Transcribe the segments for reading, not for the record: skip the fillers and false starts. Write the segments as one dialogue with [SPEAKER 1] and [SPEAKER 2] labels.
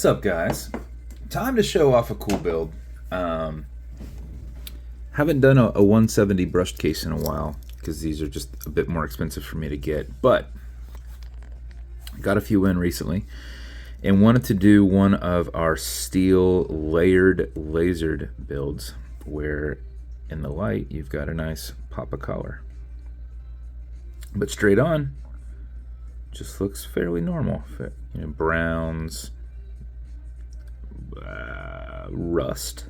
[SPEAKER 1] What's up, guys? Time to show off a cool build. Haven't done a 170 brushed case in a while because these are just a bit more expensive for me to get, but got a few in recently and wanted to do one of our steel layered lasered builds where in the light you've got a nice pop of color, but straight on just looks fairly normal. You know, browns, rust.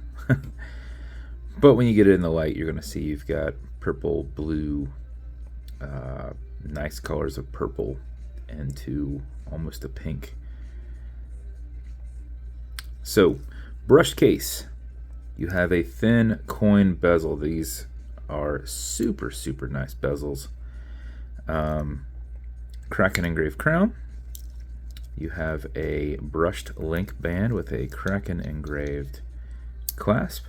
[SPEAKER 1] But when you get it in the light, you're going to see you've got purple, blue, nice colors of purple into almost a pink. So, brushed case. You have a thin coin bezel. These are super, super nice bezels. Kraken engraved crown. You have a brushed link band with a Kraken engraved clasp.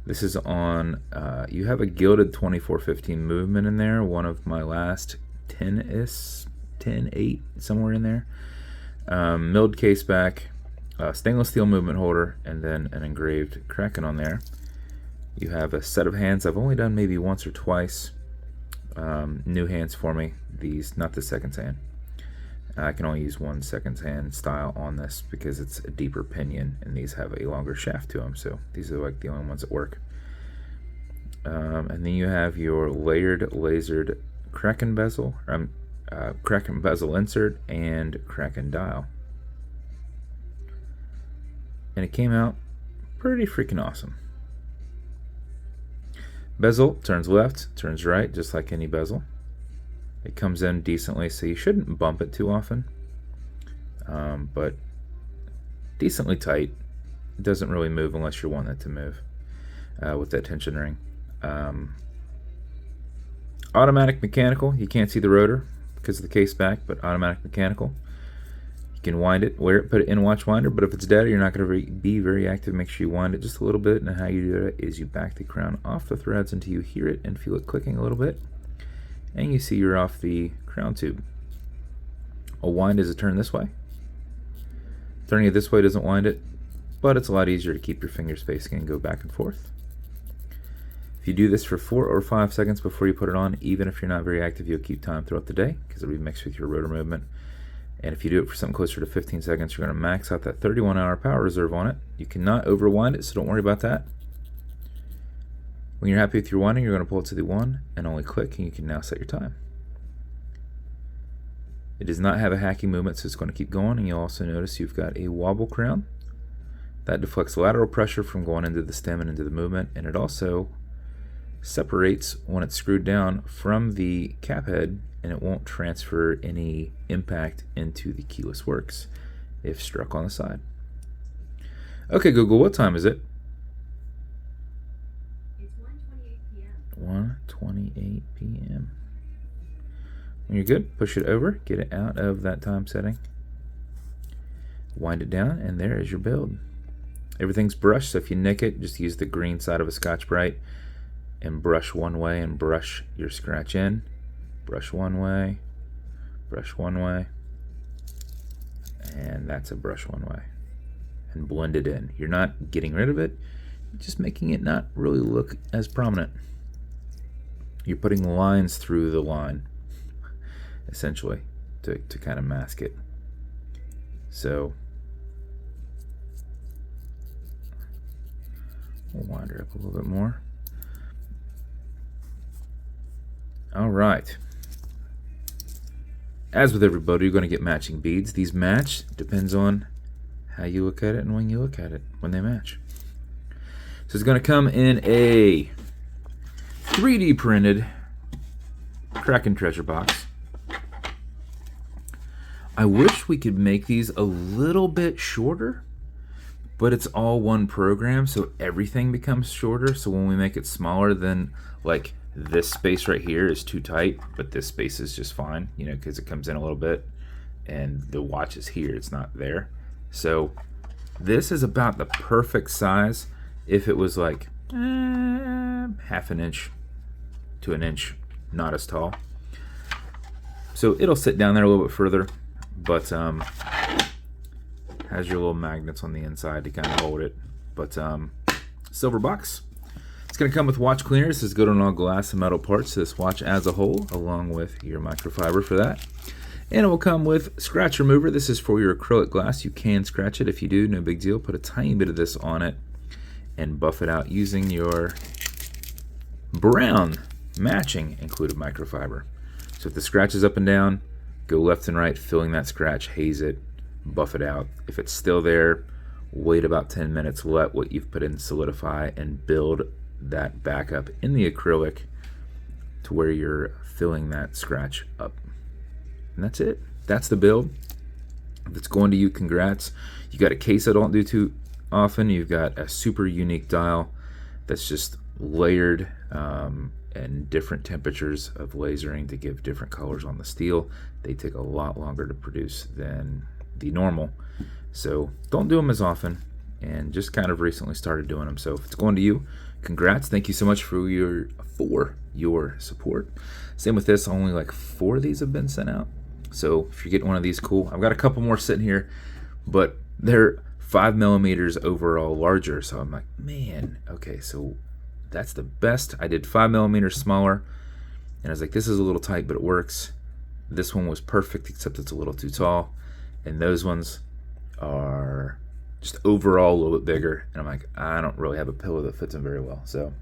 [SPEAKER 1] This is on, you have a gilded 2415 movement in there, one of my last 10-8, somewhere in there. Milled caseback, stainless steel movement holder, and then an engraved Kraken on there. You have a set of hands I've only done maybe once or twice. New hands for me, these, not the second hand. I can only use one second hand style on this because it's a deeper pinion and these have a longer shaft to them, so these are like the only ones that work. And then you have your layered lasered Kraken bezel, Kraken bezel insert, and Kraken dial. And it came out pretty freaking awesome. Bezel turns left, turns right, just like any bezel. It comes in decently, so you shouldn't bump it too often, but decently tight. It doesn't really move unless you want it to move with that tension ring. Automatic mechanical, you can't see the rotor because of the case back, but automatic mechanical. You can wind it, wear it, put it in watch winder, but if it's dead or you're not going to be very active, make sure you wind it just a little bit, and how you do it is you back the crown off the threads until you hear it and feel it clicking a little bit. And you see you're off the crown tube. A wind is a turn this way. Turning it this way doesn't wind it, but it's a lot easier to keep your finger spacing and go back and forth. If you do this for 4 or 5 seconds before you put it on, even if you're not very active, you'll keep time throughout the day because it'll be mixed with your rotor movement. And if you do it for something closer to 15 seconds, you're going to max out that 31-hour power reserve on it. You cannot overwind it, so don't worry about that. When you're happy with your winding, you're going to pull it to the 1 and only click, and you can now set your time. It does not have a hacking movement, so it's going to keep going, and you'll also notice you've got a wobble crown. That deflects lateral pressure from going into the stem and into the movement, and it also separates when it's screwed down from the cap head, and it won't transfer any impact into the keyless works if struck on the side. Okay, Google, what time is it? 1:28 p.m. When you're good, push it over, get it out of that time setting, wind it down, and there is your build. Everything's brushed, so if you nick it, just use the green side of a Scotch-Brite and brush one way and brush your scratch in. Brush one way, and that's a brush one way. And blend it in. You're not getting rid of it, you're just making it not really look as prominent. You're putting lines through the line, essentially, to kind of mask it. So, we'll wind her up a little bit more. All right. As with everybody, you're going to get matching beads. These match, depends on how you look at it and when you look at it, when they match. So it's going to come in a 3D printed Kraken treasure box. I wish we could make these a little bit shorter, but it's all one program, so everything becomes shorter. So when we make it smaller, then like this space right here is too tight, but this space is just fine, you know, because it comes in a little bit and the watch is here, it's not there. So this is about the perfect size if it was like half an inch to an inch, not as tall. So it'll sit down there a little bit further, but Has your little magnets on the inside to kind of hold it. But silver box. It's going to come with watch cleaner. This is good on all glass and metal parts. This watch as a whole, along with your microfiber for that. And it will come with scratch remover. This is for your acrylic glass. You can scratch it. If you do, no big deal. Put a tiny bit of this on it and buff it out using your brown matching included microfiber. So if the scratch is up and down, go left and right, filling that scratch, haze it, buff it out. If it's still there, wait about 10 minutes, let what you've put in solidify, and build that back up in the acrylic to where you're filling that scratch up. And that's it. That's the build. If it's going to you, congrats. You got a case I don't do too often. You've got a super unique dial that's just layered and different temperatures of lasering to give different colors on the steel. They take a lot longer to produce than the normal. So don't do them as often, and just kind of recently started doing them. So if it's going to you, congrats. Thank you so much for your support. Same with this. Only like 4 of these have been sent out. So if you're getting one of these, cool. I've got a couple more sitting here, but they're 5 millimeters overall larger. So I'm like, man, okay, so that's the best. I did 5 millimeters smaller, and I was like, this is a little tight, but it works. This one was perfect, except it's a little too tall. And those ones are just overall a little bit bigger. And I'm like, I don't really have a pillow that fits them very well. So,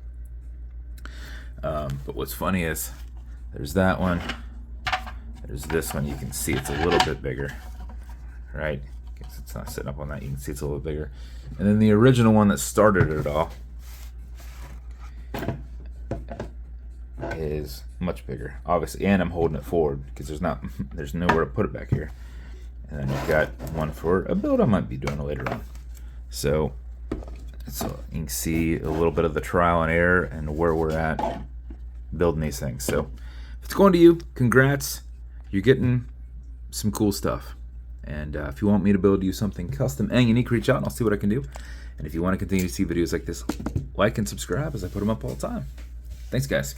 [SPEAKER 1] but what's funny is there's that one. There's this one. You can see it's a little bit bigger, right? Guess it's not sitting up on that. You can see it's a little bigger. And then the original one that started it all is much bigger, obviously, and I'm holding it forward because there's nowhere to put it back here. And then you've got one for a build I might be doing later on. So you can see a little bit of the trial and error and where we're at building these things. So if it's going to you, congrats. You're getting some cool stuff. And if you want me to build you something custom and unique, reach out and I'll see what I can do. And if you want to continue to see videos like this, like and subscribe as I put them up all the time. Thanks, guys.